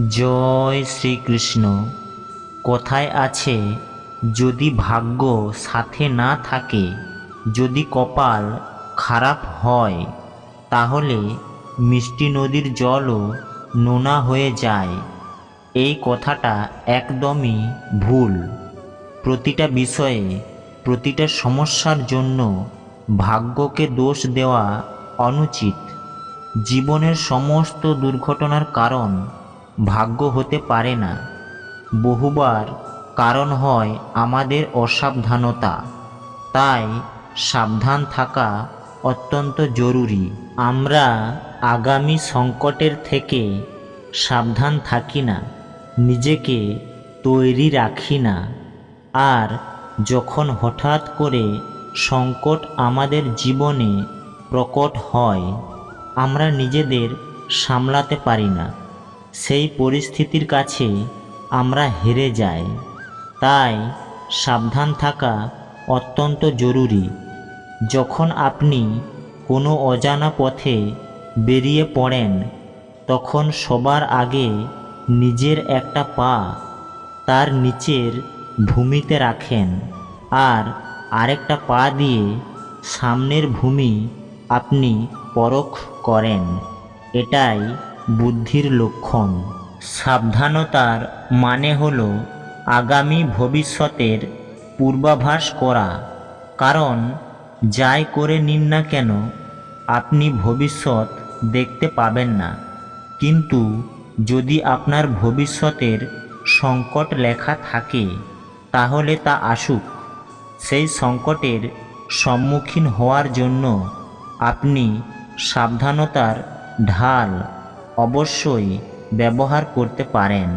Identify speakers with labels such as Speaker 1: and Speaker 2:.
Speaker 1: জয় শ্রীকৃষ্ণ। কথায় আছে, যদি ভাগ্য সাথে না থাকে, যদি কপাল খারাপ হয়, তাহলে মিষ্টি নদীর জলও নোনা হয়ে যায়। এই কথাটা একদমই ভুল। প্রতিটা বিষয়ে, প্রতিটা সমস্যার জন্য ভাগ্যকে দোষ দেওয়া অনুচিত। জীবনের সমস্ত দুর্ঘটনার কারণ ভাগ্য হতে পারে না। বহুবার কারণ হয় আমাদের অসাবধানতা। তাই সাবধান থাকা অত্যন্ত জরুরি। আমরা আগামী সংকটের থেকে সাবধান থাকি না, নিজেকে তৈরি রাখি না। আর যখন হঠাৎ করে সংকট আমাদের জীবনে প্রকট হয়, আমরা নিজেদের সামলাতে পারি না। সেই পরিস্থিতির কাছে আমরা হেরে যাই। তাই সাবধান থাকা অত্যন্ত জরুরি। যখন আপনি কোনো অজানা পথে বেরিয়ে পড়েন, তখন সবার আগে নিজের একটা পা তার নিচের ভূমিতে রাখেন, আর আরেকটা পা দিয়ে সামনের ভূমি আপনি পরখ করেন। এটাই বুদ্ধির লক্ষণ। সাবধানতার মানে হলো আগামী ভবিষ্যতের পূর্বাভাস করা। কারণ যাই করে নিন না কেন, আপনি ভবিষ্যৎ দেখতে পাবেন না। কিন্তু যদি আপনার ভবিষ্যতের সংকট লেখা থাকে, তাহলে তা আসুক। সেই সংকটের সম্মুখীন হওয়ার জন্য আপনি সাবধানতার ঢাল অবশ্যই ব্যবহার করতে পারেন।